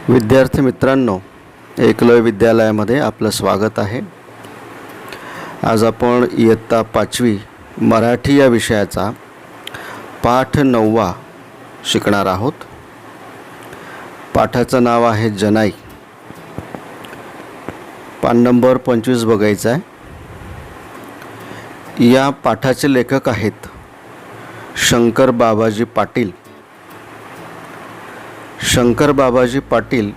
विद्यार्थी मित्रांनो, एकलव्य विद्यालयामध्ये आपलं स्वागत आहे। आज आपण इयत्ता 5वी मराठी या विषयाचा पाठ 9वा शिकणार आहोत। पाठाचं नाव आहे जनाई। पान नंबर 25 बघायचा आहे। या पाठाचे लेखक आहेत शंकर बाबाजी पाटील। शंकर बाबाजी पाटील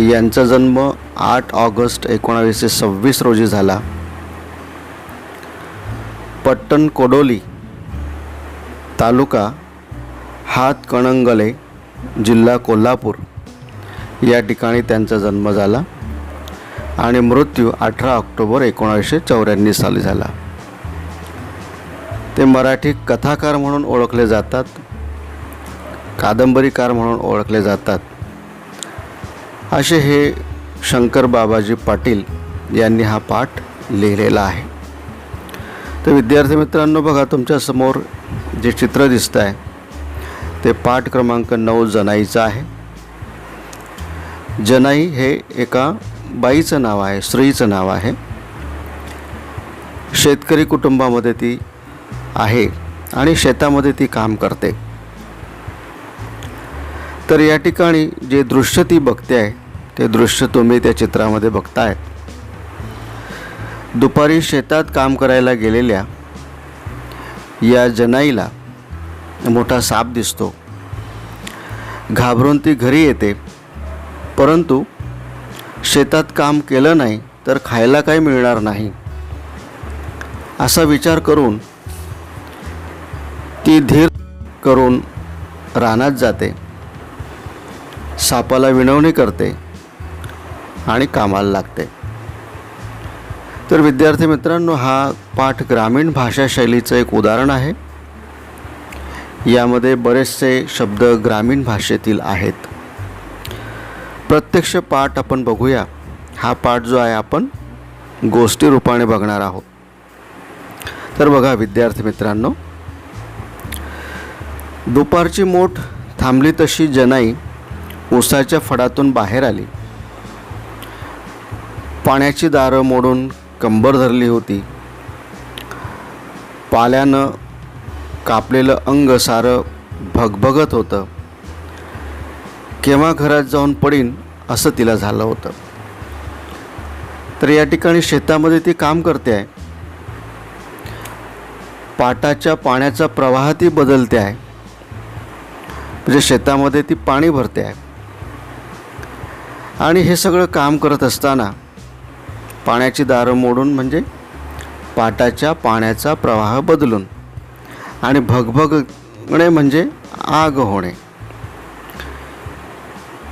यांचा जन्म 8 ऑगस्ट 1926 रोजी झाला। पट्टण कोडोली तालुका हातकणंगले जिल्हा कोल्हापूर या ठिकाणी त्यांचा जन्म झाला आणि मृत्यू 18 ऑक्टोबर 1994 साली झाला। ते मराठी कथाकार म्हणून ओळखले जातात, कादंबरीकार म्हणून ओळखले जातात। असे हे शंकर बाबाजी पाटील यांनी हा पाठ लिहिलेला आहे। तर विद्यार्थी मित्रांनो, बघा तुमच्या समोर जे चित्र दिसत आहे ते पाठ क्रमांक 9 जनाईचं आहे। जनाई हे एका बाईचं नाव आहे, स्त्रीचं नाव आहे। शेतकरी कुटुंबामध्ये ती आहे आणि शेतामध्ये ती काम करते। तर या ठिकाणी जे दृश्य ती बघते आहे ते दृश्य तुम्ही त्या चित्रामध्ये बघताय। दुपारी शेतात काम करायला गेलेल्या या जनाईला मोठा साप दिसतो। घाबरून ती घरी येते, परंतु शेतात काम केलं नाही तर खायला काही मिळणार नाही असा विचार करून ती धीर करून रानात जाते, सापाला विनवणी करते आणि कामाला लागते। तर विद्यार्थी मित्रांनो, हा पाठ ग्रामीण भाषा शैलीचं एक उदाहरण आहे। यामध्ये बरेचसे शब्द ग्रामीण भाषेतील आहेत। प्रत्यक्ष पाठ आपण बघूया। हा पाठ जो आहे आपण गोष्टी रूपाने बघणार आहोत। तर बघा विद्यार्थी मित्रांनो, दुपारची मोठ थांबली तशी जनाई उसाच्या फडातून बाहेर आली। पाण्याची दारं मोडून कंबर धरली होती। पाल्यानं कापलेलं अंग सारं भगभगत होतं। केव्हा घरात जाऊन पडीन असं तिला झालं होतं। तर या ठिकाणी शेतामध्ये ती काम करते आहे। पाटाच्या पाण्याचा प्रवाह ती बदलते आहे, म्हणजे शेतामध्ये ती पाणी भरते आहे। आणि हे सगळं काम करत असताना पाण्याची दारं मोडून म्हणजे पाटाच्या पाण्याचा प्रवाह बदलून आणि भगभगणे म्हणजे आग होणे।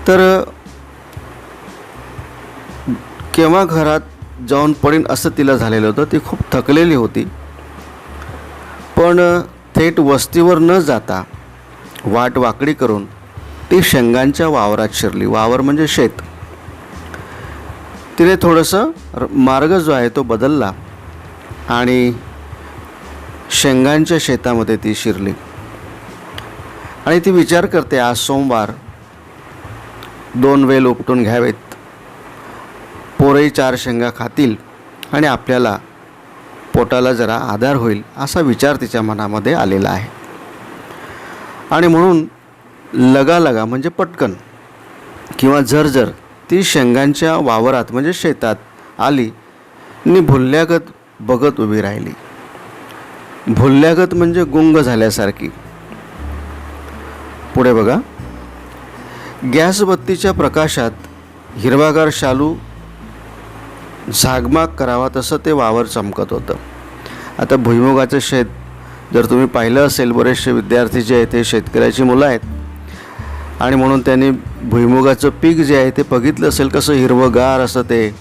तर केव्हा घरात जाऊन पडीन असं तिला झालेलं होतं। ती खूप थकलेली होती, पण थेट वस्तीवर न जाता वाट वाकडी करून ती शेंगांच्या वावरात शिरली। वावर म्हणजे शेत। तिने थोडंसं मार्ग जो आहे तो बदलला आणि शेंगांच्या शेतामध्ये ती शिरली आणि ती विचार करते, आज सोमवार 2 वेल उपटून घ्यावेत, पोरही 4 शेंगा खातील आणि आपल्याला पोटाला जरा आधार होईल असा विचार तिच्या मनामध्ये आलेला आहे। आणि म्हणून लगालगा म्हणजे पटकन किंवा झरझर ती शेंगांच्या वावरात म्हणजे शेतात आली आणि भुल्ल्यागत बघत उभी राहिली। भुल्ल्यागत म्हणजे गुंग झाल्यासारखी। पुढे बघा, गॅस बत्तीच्या प्रकाशात हिरवागार शालू झागमाग करावा तसं ते वावर चमकत होतं। आता भुईमुगाचं शेत जर तुम्ही पाहिलं असेल, बरेचसे विद्यार्थी जे आहेत ते शेतकऱ्याची मुलं आहेत आणि म्हणून त्यांनी भुईमुगाचं पीक जे आहे ते बघितलं असेल, कसं हिरवंगार असं ते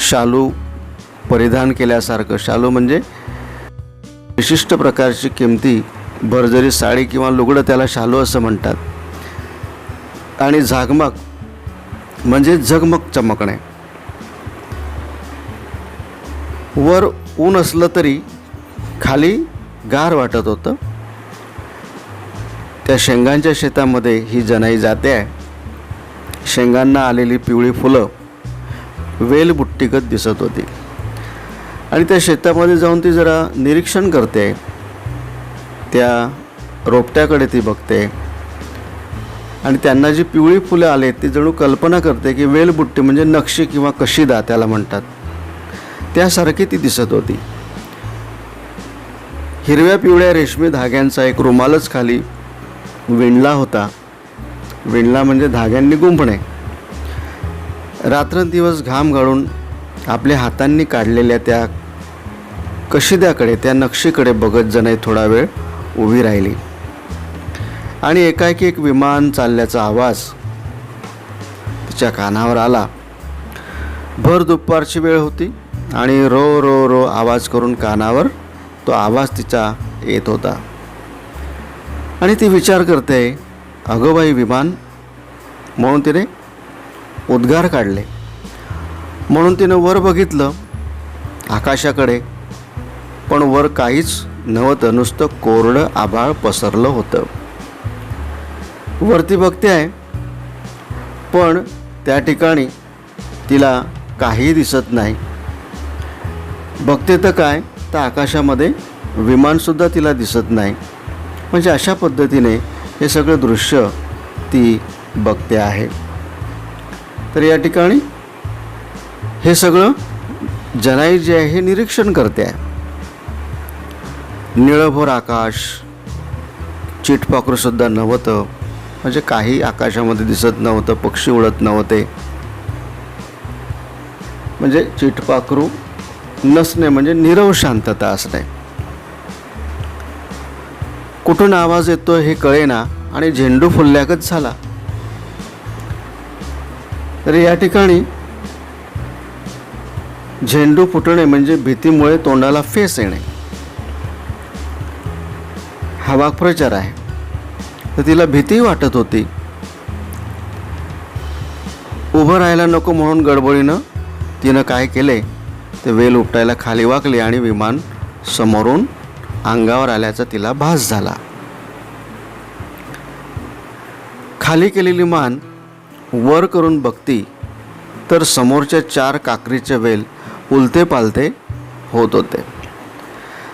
शालू परिधान केल्यासारखं। शालू म्हणजे विशिष्ट प्रकारची किमती भरजरी साडी किंवा लुगडं, त्याला शालू असं म्हणतात। आणि झागमग म्हणजे झगमग चमकणे। वर ऊन असलं तरी खाली गार वाटत होतं। त्या शेंगांच्या शेतामध्ये ही जनाई जाते आहे शेंगांना आलेली पिवळी फुलं वेलबुट्टीगत दिसत होती. आणि त्या शेतामध्ये जाऊन ती जरा निरीक्षण करते. त्या रोपट्याकडे ती बघते आणि त्यांना जी पिवळी फुलं आले ती जणू कल्पना करते की वेलबुट्टी म्हणजे नक्षी किंवा कशीदा त्याला म्हणतात, त्यासारखी ती दिसत होती. हिरव्या पिवळ्या रेशमी धाग्यांचा एक रुमालच खाली विणला होता. विणला म्हणजे धाग्यांनी गुंफणे. रात्रंदिवस घाम गाळून आपल्या हातांनी काढलेल्या त्या कशिद्याकडे, त्या नक्षीकडे बघत जणै थोडा वेळ उभी राहिली. आणि एकाएकी एक विमान चालल्याचा आवाज तिच्या कानावर आला. भर दुपारची वेळ होती आणि रो रो रो आवाज करून कानावर तो आवाज तिचा येत होता. आणि ती विचार करते, अगं बाई विमान, म्हणून तिने उद्गार काढले. म्हणून तिनं वर बघितलं आकाशाकडे, पण वर काहीच नव्हतं, नुसतं कोरडं आभाळ पसरलं होतं. वरती बघते आहे, पण त्या ठिकाणी तिला काही दिसत नाही. बघते तर काय, तर आकाशामध्ये विमानसुद्धा तिला दिसत नाही. म्हणजे अशा पद्धतीने हे सगळं दृश्य ती बघते आहे. तर या ठिकाणी हे सगळं जनाई जे आहे हे निरीक्षण करते आहे. निळभोर आकाश, चिटपाखरूसुद्धा नव्हतं, म्हणजे काही आकाशामध्ये दिसत नव्हतं, पक्षी उडत नव्हते. म्हणजे चिटपाखरू नसणे म्हणजे नीरव शांतता असणे. कुठून आवाज येतो हे कळेना आणि झेंडू फुलल्यागत झाला. तर या ठिकाणी झेंडू फुटणे म्हणजे भीतीमुळे तोंडाला फेस येणे, हा वाक्प्रचार आहे. तर तिला भीती वाटत होती. उभं राहायला नको म्हणून गडबडीनं तिनं काय केले, ते वेल उपटायला खाली वाकली आणि विमान समोरून अंगावर आल्याचा तिला भास झाला. खाली केलेली मान वर करून बघती तर समोरच्या 4 काकरीचे वेल उलते पालते होत होते.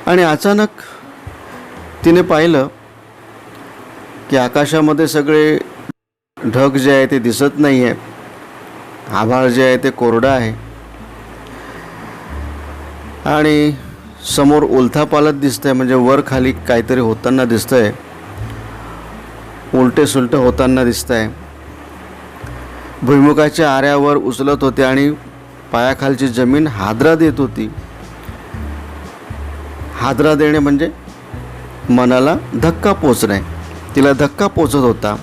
आणि अचानक तिने पाहिलं की आकाशामध्ये सगळे ढग जे आहे ते दिसत नाही आहे. आभाळ जे आहे ते कोरडं आहे आणि समोर उलथा पालत दिसतंय, म्हणजे वर खाली काहीतरी होताना दिसतंय, उलटे सुलटे होताना दिसतंय. भुईमुगाच्या आऱ्यावर उचलत होते आणि पायाखालची जमीन हादरा देत होती. हादरा देणे म्हणजे मनाला धक्का पोचणे. तिला धक्का पोचत होता.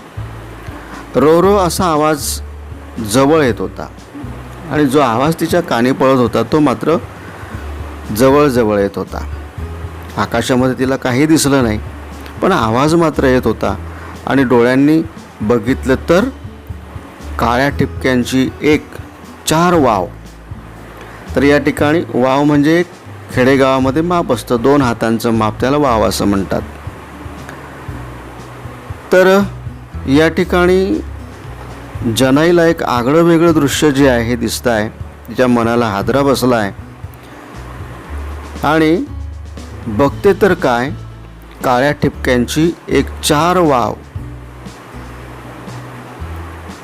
रो रो असा आवाज जवळ येत होता आणि जो आवाज तिच्या कानी पडत होता तो मात्र जवळ येत होता. आकाशामध्ये तिला काही दिसलं नाही, पण आवाज मात्र येत होता. आणि डोळ्यांनी बघितलं तर काळ्या ठिपक्यांची एक 4 वाव. तर या ठिकाणी वाव म्हणजे एक खेडेगावामध्ये माप असतं, 2 हातांचं माप, त्याला वाव असं म्हणतात. तर या ठिकाणी जनाईला एक आगळं वेगळं दृश्य जे आहे हे दिसतं आहे. तिच्या मनाला हादरा बसला आहे आणि बघते तर काय, काळ्या ठिपक्यांची एक 4 वाव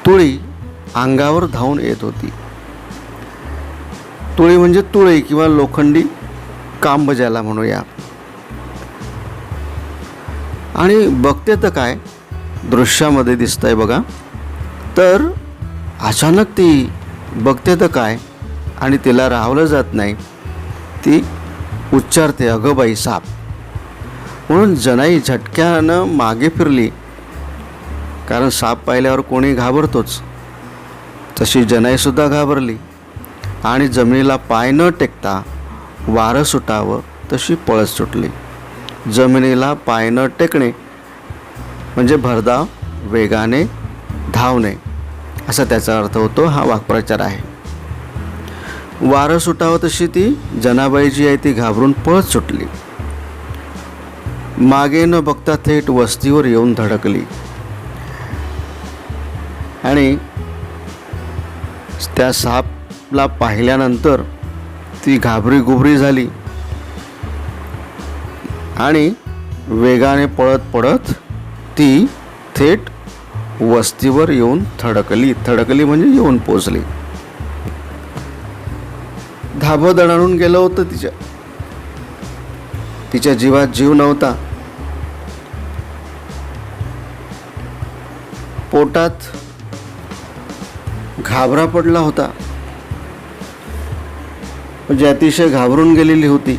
तुळी अंगावर धावून येत होती. तुळी म्हणजे तुळई किंवा लोखंडी कांब ज्याला म्हणूया. आणि बघते तर काय दृश्यामध्ये दिसतंय बघा. तर अचानक ती बघते तर काय आणि तिला राहवलं जात नाही. ती उच्चारते, अगं बाई साप. म्हणून जनाई झटक्यानं मागे फिरली, कारण साप पाहिल्यावर कोणी घाबरतोच. तशी जनाईसुद्धा घाबरली आणि जमिनीला पाय न टेकता वारं सुटावं तशी पळत सुटली. जमिनीला पाय न टेकणे म्हणजे भरधाव वेगाने धावणे असा त्याचा अर्थ होतो. हा वाक्प्रचार आहे. वारं सुटावं तशी ती जनाबाई जी आहे ती घाबरून पळत सुटली. मागे न बघता थेट वस्तीवर येऊन धडकली आणि त्या सापला पाहिल्यानंतर ती घाबरी झाली आणि वेगाने पळत पळत ती थेट वस्तीवर येऊन थडकली म्हणजे येऊन पोचली. धाबं दणाणून गेलं होतं तिच्या जीवात जीव नव्हता. पोटात घाबरा पडला होता, म्हणजे अतिशय घाबरून गेलेली होती.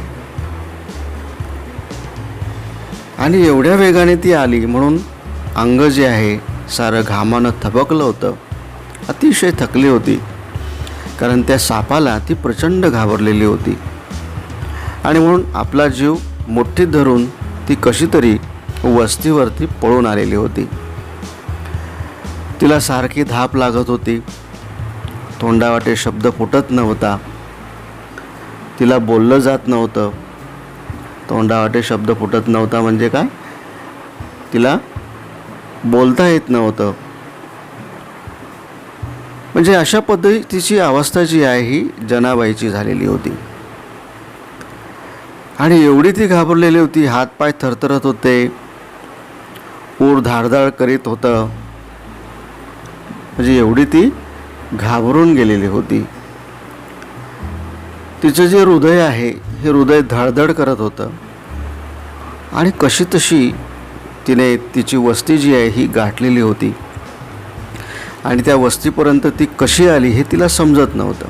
आणि एवढ्या वेगाने ती आली म्हणून अंग जे आहे सारं घामानं थबकलं होतं. अतिशय थकली होती, कारण त्या सापाला ती प्रचंड घाबरलेली होती. आणि म्हणून आपला जीव मुठ्ठीत धरून ती कशी तरी वस्तीवरती पळून आलेली होती. तिला सारखी धाप लागत होती. तोंडावाटे शब्द फुटत नव्हता. तिला बोललं जात नव्हतं. तोंडावाटे शब्द फुटत नव्हता म्हणजे काय, तिला बोलता येत नव्हतं. म्हणजे अशा पद्धतीची अवस्था जी आहे ही जनाबाईची झालेली होती. आणि एवढी ती घाबरलेली होती, हातपाय थरथरत होते, ऊर धाडधाड करीत होतं. म्हणजे एवढी ती घाबरून गेलेली होती. तिचं जे हृदय आहे हे हृदय धडधड करत होतं. आणि कशी तशी तिने तिची वस्ती जी आहे ही गाठलेली होती. आणि त्या वस्तीपर्यंत ती कशी आली हे तिला समजत नव्हतं.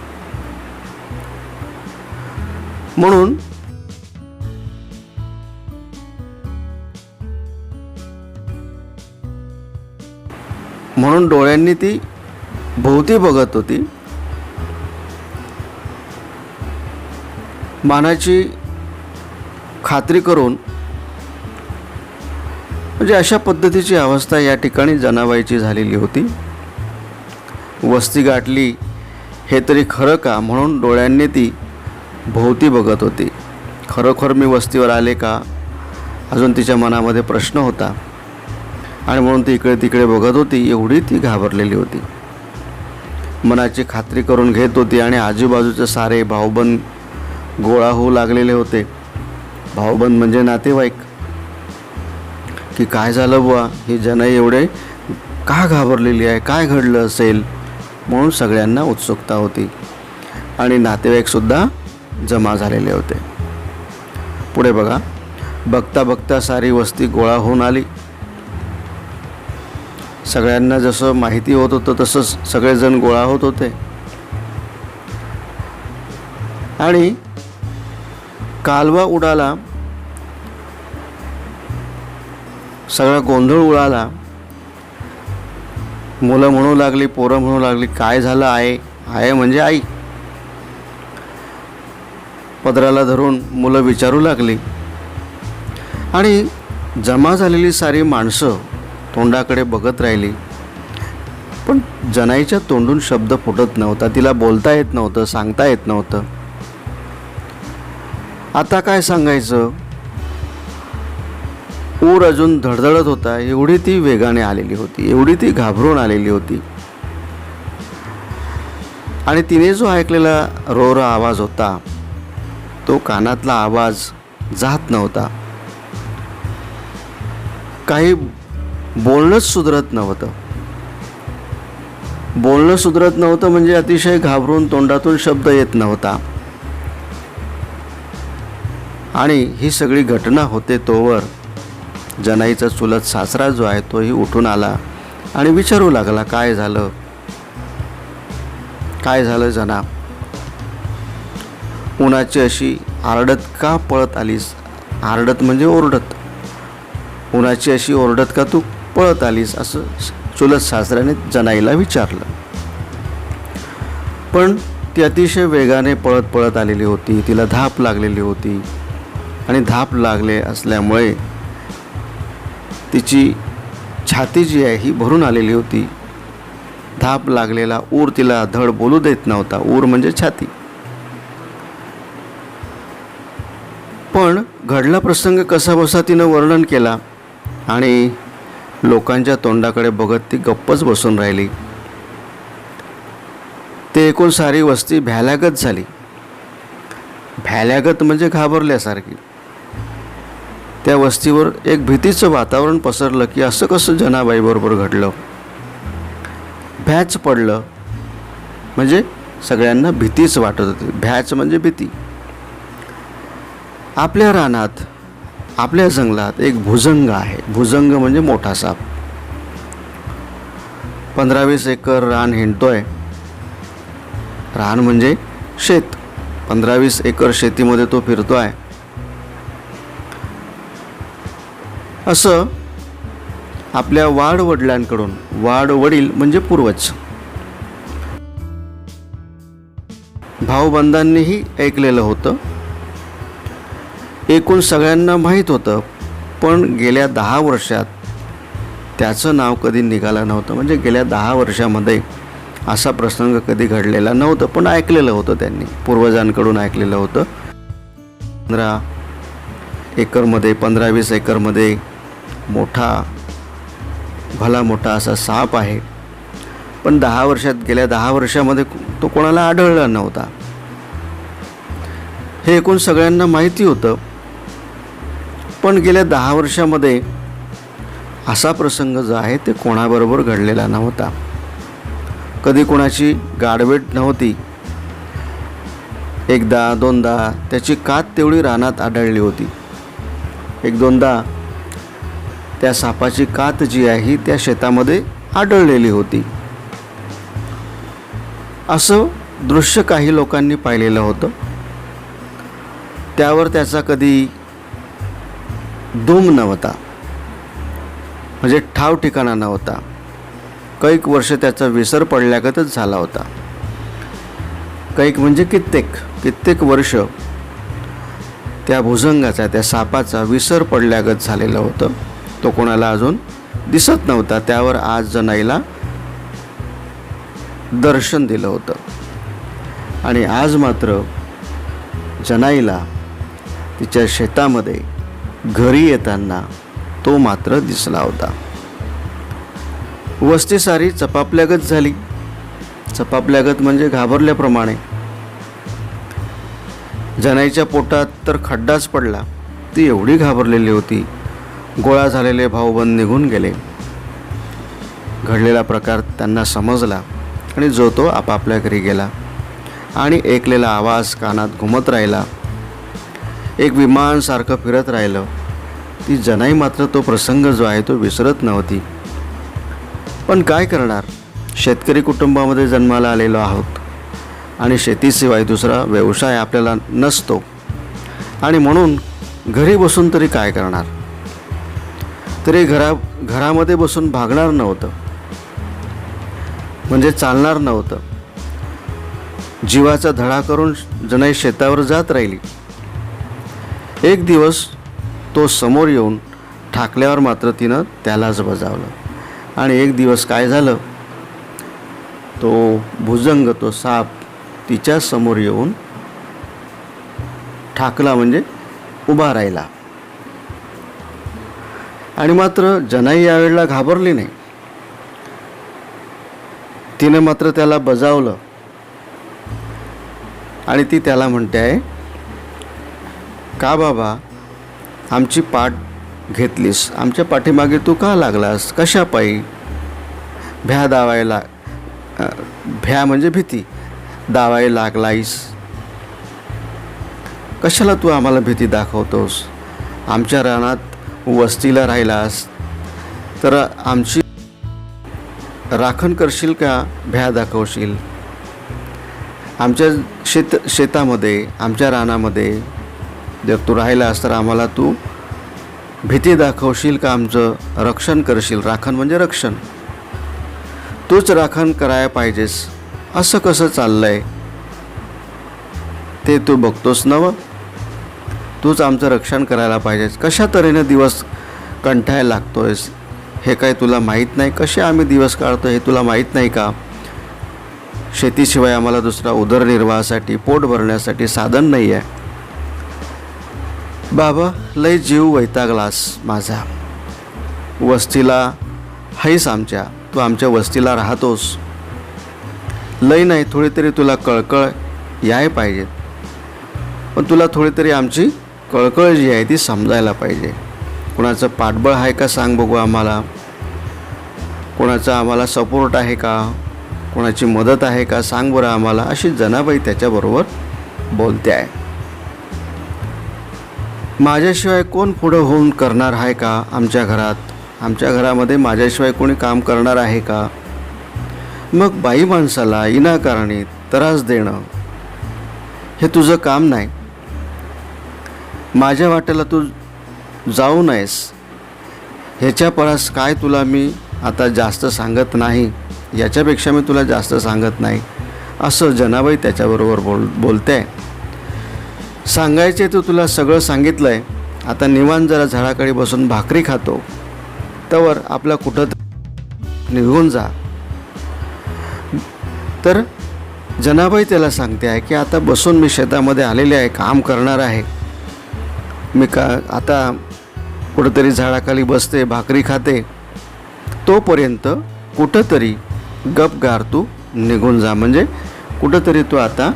म्हणून डोळ्यांनी ती भोवती बघत होती. मानाची खात्री करून, म्हणजे अशा पद्धतीची अवस्था या ठिकाणी जनाबाईची झालेली होती. वस्ती गाठली हे तरी खरं का म्हणून डोळ्यांनी ती भोवती बघत होती. खरोखर मी वस्तीवर आले का अजून तिच्या मनामध्ये प्रश्न होता. आणि म्हणून ती इकडे तिकडे बघत होती. एवढी ती घाबरलेली होती. मनाची खात्री करून घेत होती. आणि आजूबाजूचे सारे भाऊबंद गोळा होऊ लागलेले होते. भाऊबंद म्हणजे नातेवाईक, की काय झालं बुवा, ही जनाई एवढे का घाबरलेली आहे, काय घडलं असेल म्हणून सगळ्यांना उत्सुकता होती. आणि नातेवाईकसुद्धा जमा झालेले होते. पुढे बघा, बघता बघता सारी वस्ती गोळा होऊन आली. सगळ्यांना जसं माहिती होत होतं तसंच सगळेजण गोळा होत होते. आणि कालवा उडाला, सगळा गोंधळ उडाला. मुलं म्हणू लागली, पोरं म्हणू लागली, काय झालं आहे, आहे म्हणजे आई. पदराला धरून मुलं विचारू लागली. आणि जमा झालेली सारी माणसं तोंडाकडे बघत राहिली. पण जनाईच्या तोंडून शब्द फुटत नव्हता. तिला बोलता येत नव्हतं, सांगता येत नव्हतं. आता काय सांगायचं, ऊर अजून धडधडत होता. एवढी ती वेगाने आलेली होती, एवढी ती घाबरून आलेली होती. आणि तिने जो ऐकलेला रोर आवाज होता तो कानातला आवाज जात नव्हता. काही बोलणंच सुधरत नव्हतं म्हणजे अतिशय घाबरून तोंडातून शब्द येत नव्हता. आणि ही सगळी घटना होते तोवर जनाईचा चुलत सासरा जो आहे तोही उठून आला आणि विचारू लागला, काय झालं जना, उन्हाची अशी आरडत का पळत आलीस. आरडत म्हणजे ओरडत. उन्हाची अशी ओरडत का तू पळत आलीस, असं चुलत सासऱ्याने जनाईला विचारलं. पण ती अतिशय वेगाने पळत आलेली होती. तिला धाप लागलेली होती. आणि धाप लागले असल्यामुळे तिची छाती जी आहे ही भरून आलेली होती. धाप लागलेला ऊर तिला धड बोलू देत नव्हता. ऊर म्हणजे छाती. पण घडला प्रसंग कसा बसा तिनं वर्णन केला. आणि लोकांच्या तोंडाकडे बघत ती गप्पच बसून राहिली. ते एकूण सारी वस्ती भ्याल्यागत झाली. भ्याल्यागत म्हणजे घाबरल्यासारखी. त्या वस्तीवर एक भीतीचं वातावरण पसरलं की असं कसं जनाबाईबरोबर घडलं. भ्याच पडलं म्हणजे सगळ्यांना भीतीच वाटत होती. भ्याच म्हणजे भीती. आपल्या रानात, आपल्या जंगलात एक भुजंग आहे. भुजंग म्हणजे मोठा साप. 15-20 एकर रान हिंडतोय. रान म्हणजे शेत. 15-20 एकर शेतीमध्ये तो फिरतोय. असं आपल्या वाडवडिलांकडून, वाडवडील म्हणजे पूर्वज, भाऊबंधांनीही ऐकलेलं होतं. एकूण सगळ्यांना माहीत होतं. पण गेल्या 10 वर्षात त्याचं नाव कधी निघालं नव्हतं. म्हणजे गेल्या 10 वर्षामध्ये असा प्रसंग कधी घडलेला नव्हतं. पण ऐकलेलं होतं, त्यांनी पूर्वजांकडून ऐकलेलं होतं. 15-20 एकरमध्ये मोठा, भला मोठा असा साप आहे. पण गेल्या 10 वर्षामध्ये तो कोणाला आढळला नव्हता. हे एकूण सगळ्यांना माहिती होतं. पण गेल्या 10 वर्षामध्ये असा प्रसंग जो आहे ते कोणाबरोबर घडलेला नव्हता. कधी कोणाची गाडवेट नव्हती. एकदा दोनदा त्याची कात तेवढी रानात आढळली होती. 1-2दा त्या सापाची कात जी आहे त्या शेतामध्ये आढळलेली होती. असं दृश्य काही लोकांनी पाहिलेलं होतं. त्यावर त्याचा कधी दुम नव्हता. म्हणजे ठाव ठिकाणा नव्हता. कैक वर्ष त्याचा विसर पडल्यागतच झाला होता. कैक म्हणजे कित्येक वर्ष त्या भुजंगाचा, त्या सापाचा विसर पडल्यागत झालेलं होतं. तो कोणाला अजून दिसत नव्हता. त्यावर आज जनाईला दर्शन दिलं होतं. आणि आज मात्र जनाईला तिच्या शेतामध्ये घरी येताना तो मात्र दिसला होता. वस्ती सारी चपापल्यागत झाली. चपापल्यागत म्हणजे घाबरल्याप्रमाणे. जनाईच्या पोटात तर खड्डाच पडला. ती एवढी घाबरलेली होती. गोळा झालेले भाऊबंद निघून गेले. घडलेला प्रकार त्यांना समजला आणि जो तो आपापल्या घरी गेला. आणि ऐकलेला आवाज कानात घुमत राहिला. एक विमानसारखं फिरत राहिलं. ती जनाई मात्र तो प्रसंग जो आहे तो विसरत नव्हती. पण काय करणार, शेतकरी कुटुंबामध्ये जन्माला आलेलो आहोत आणि शेतीशिवाय दुसरा व्यवसाय आपल्याला नसतो. आणि म्हणून घरी बसून तरी काय करणार. तरी घरामध्ये बसून भागणार नव्हतं. म्हणजे चालणार नव्हतं. जीवाचा धडा करून जनाई शेतावर जात राहिली. एक दिवस तो समोर येऊन ठाकल्यावर मात्र तिनं त्यालाच बजावलं. आणि एक दिवस काय झालं, तो भुजंग, तो साप तिच्या समोर येऊन ठाकला म्हणजे उभा राहिला. आणि मात्र जनाई यावेळेला घाबरली नाही. तिने मात्र त्याला बजावलं. आणि ती त्याला म्हणते आहे, का बाबा आमची पाठ घेतलीस, आमच्या पाठीमागे तू का लागलास, कशा पायी. भ्या दावायला, भ्या म्हणजे भीती, दावायला लागलायस. कशाला तू आम्हाला भीती दाखवतोस. आमच्या रानात वस्तीला राहिलास तर आमची राखण करशील का भ्या दाखवशील. आमच्या शेतामध्ये, आमच्या रानामध्ये जर तू राहिलास तर आम्हाला तू भीती दाखवशील का आमचं रक्षण करशील. राखण म्हणजे रक्षण. तूच राखण करायला पाहिजेस. असं कसं चाललंय ते तू बघतोस नवं. तूच आमचं रक्षण करायला पाहिजेस. कशा तऱ्हेने दिवस कंठायला लागतोयस हे काय तुला माहीत नाही. कसे आम्ही दिवस काढतो हे तुला माहीत नाही का. शेतीशिवाय आम्हाला दुसरा उदरनिर्वाहासाठी, पोट भरण्यासाठी साधन नाही आहे. बाबा लय जीव वैतागलास माझा. वस्तीला हैस आमच्या, तू आमच्या वस्तीला राहतोस लई नाही, थोडी तरी तुला कळकळ याय पाहिजे. पण तुला थोडी तरी आमची कळकळ जी आहे ती समजायला पाहिजे. कोणाचं पाठबळ आहे का सांग बघू आम्हाला. कोणाचा आम्हाला सपोर्ट आहे का, कोणाची मदत आहे का सांग बरं आम्हाला. अशी जनाबाई त्याच्याबरोबर बोलते आहे. माझ्याशिवाय कोण पुढं होऊन करणार आहे का आमच्या घरात, आमच्या घरामध्ये माझ्याशिवाय कोणी काम करणार आहे का. मग बाई माणसाला विनाकारणी त्रास देणं हे तुझं काम नाही. माझ्या वाट्याला तू जाऊ नयेस ह्याच्या परास काय तुला मी आता जास्त सांगत नाही, याच्यापेक्षा मी तुला जास्त सांगत नाही, असं जनाबाई त्याच्याबरोबर बोलते आहे. सांगायचे तर तुला सगळं सांगितलं आहे, आता निवांत जरा झाडाखाली बसून भाकरी खातो, तवर आपला कुठं निघून जा. तर जनाबाई त्याला सांगते आहे की आता बसून मी शेतामध्ये आलेले आहे, काम करणार आहे, मी आता कुठंतरी झाडाखाली बसते, भाकरी खाते, तोपर्यंत कुठंतरी गपगार तू निघून जा, म्हणजे कुठंतरी तू आता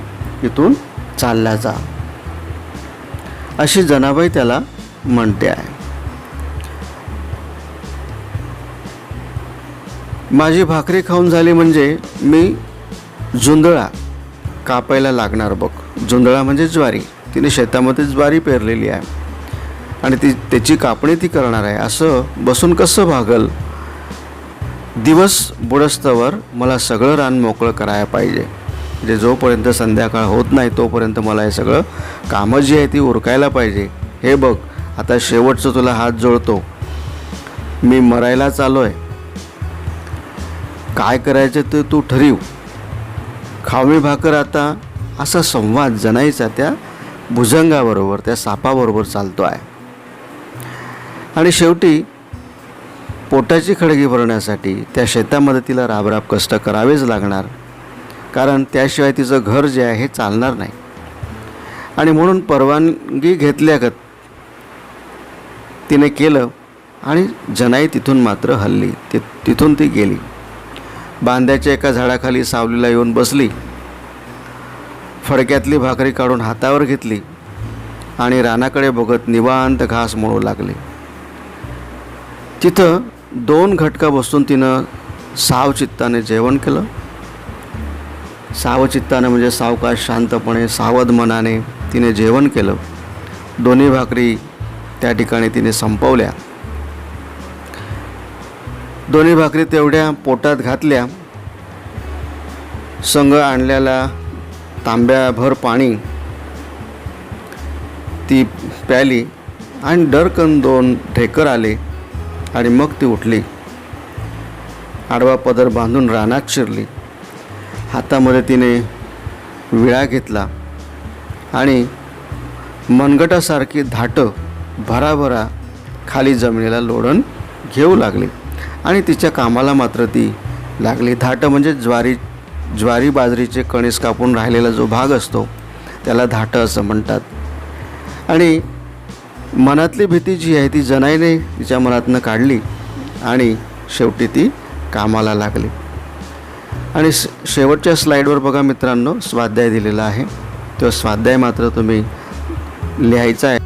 इथून चालला जा, अशी जनाबाई त्याला म्हणते आहे. माझी भाकरी खाऊन झाली म्हणजे मी जुंधळा कापायला लागणार बघ. जुंधळा म्हणजे ज्वारी, तिने शेतामध्ये ज्वारी पेरलेली आहे आणि त्याची कापणी ती करणार आहे. असं बसून कसं भागल. दिवस बुडस्तवर मला सगळं रान मोकळं करायला पाहिजे, म्हणजे जोपर्यंत संध्याकाळ होत नाही तोपर्यंत मला हे सगळं कामं जी आहे ती उरकायला पाहिजे. हे बघ आता शेवटचं तुला हात जोडतो, मी मरायला चालू आहे, काय करायचं ते तू ठरव, खावी भाकर आता. असा संवाद जनाईचा त्या भुजंगाबरोबर, त्या सापाबरोबर चालतो आहे. आणि शेवटी पोटाची खळगी भरण्यासाठी त्या शेतामध्ये तिला राबराब कष्ट करावेच लागणार, कारण त्याशिवाय तिचं घर जे आहे हे चालणार नाही. आणि म्हणून परवानगी घेतल्यागत तिने केलं आणि जनाई तिथून मात्र हलली. तिथून ती गेली. बांध्याच्या एका झाडाखाली सावलीला येऊन बसली, फडक्यातली भाकरी काढून हातावर घेतली आणि रानाकडे बघत निवांत घास मळू लागली. तिथं 2 घटका बसून तिनं सावचित्ताने जेवण केलं. सावचित्ताने म्हणजे सावकाश, शांतपणे, सावध मनाने तिने जेवण केलं. दोन्ही भाकरी त्या ठिकाणी तिने संपवल्या. दोन्ही भाकरी तेवढ्या पोटात घातल्या. संग आणलेला तांब्याभर पाणी ती प्याली आणि डरकन 2 ढेकर आले आणि मग ती उठली. आडवा पदर बांधून रानात शिरली. हातामध्ये तिने विळा घेतला आणि मनगटासारखी धाटं भराभरा खाली जमिनीला लोळण घेऊ लागली आणि तिच्या कामाला मात्र ती लागली. धाटं म्हणजे ज्वारी बाजरीचे कणीस कापून राहिलेला जो भाग असतो त्याला धाटं असं म्हणतात. आणि मनातली भीती जी आहे ती जनाईने तिच्या मनातनं काढली आणि शेवटी ती कामाला लागली. आणि शेवटच्या स्लाईडवर बघा मित्रांनो, स्वाध्याय दिलेला आहे. तो स्वाध्याय मात्र तुम्ही लिहायचा आहे.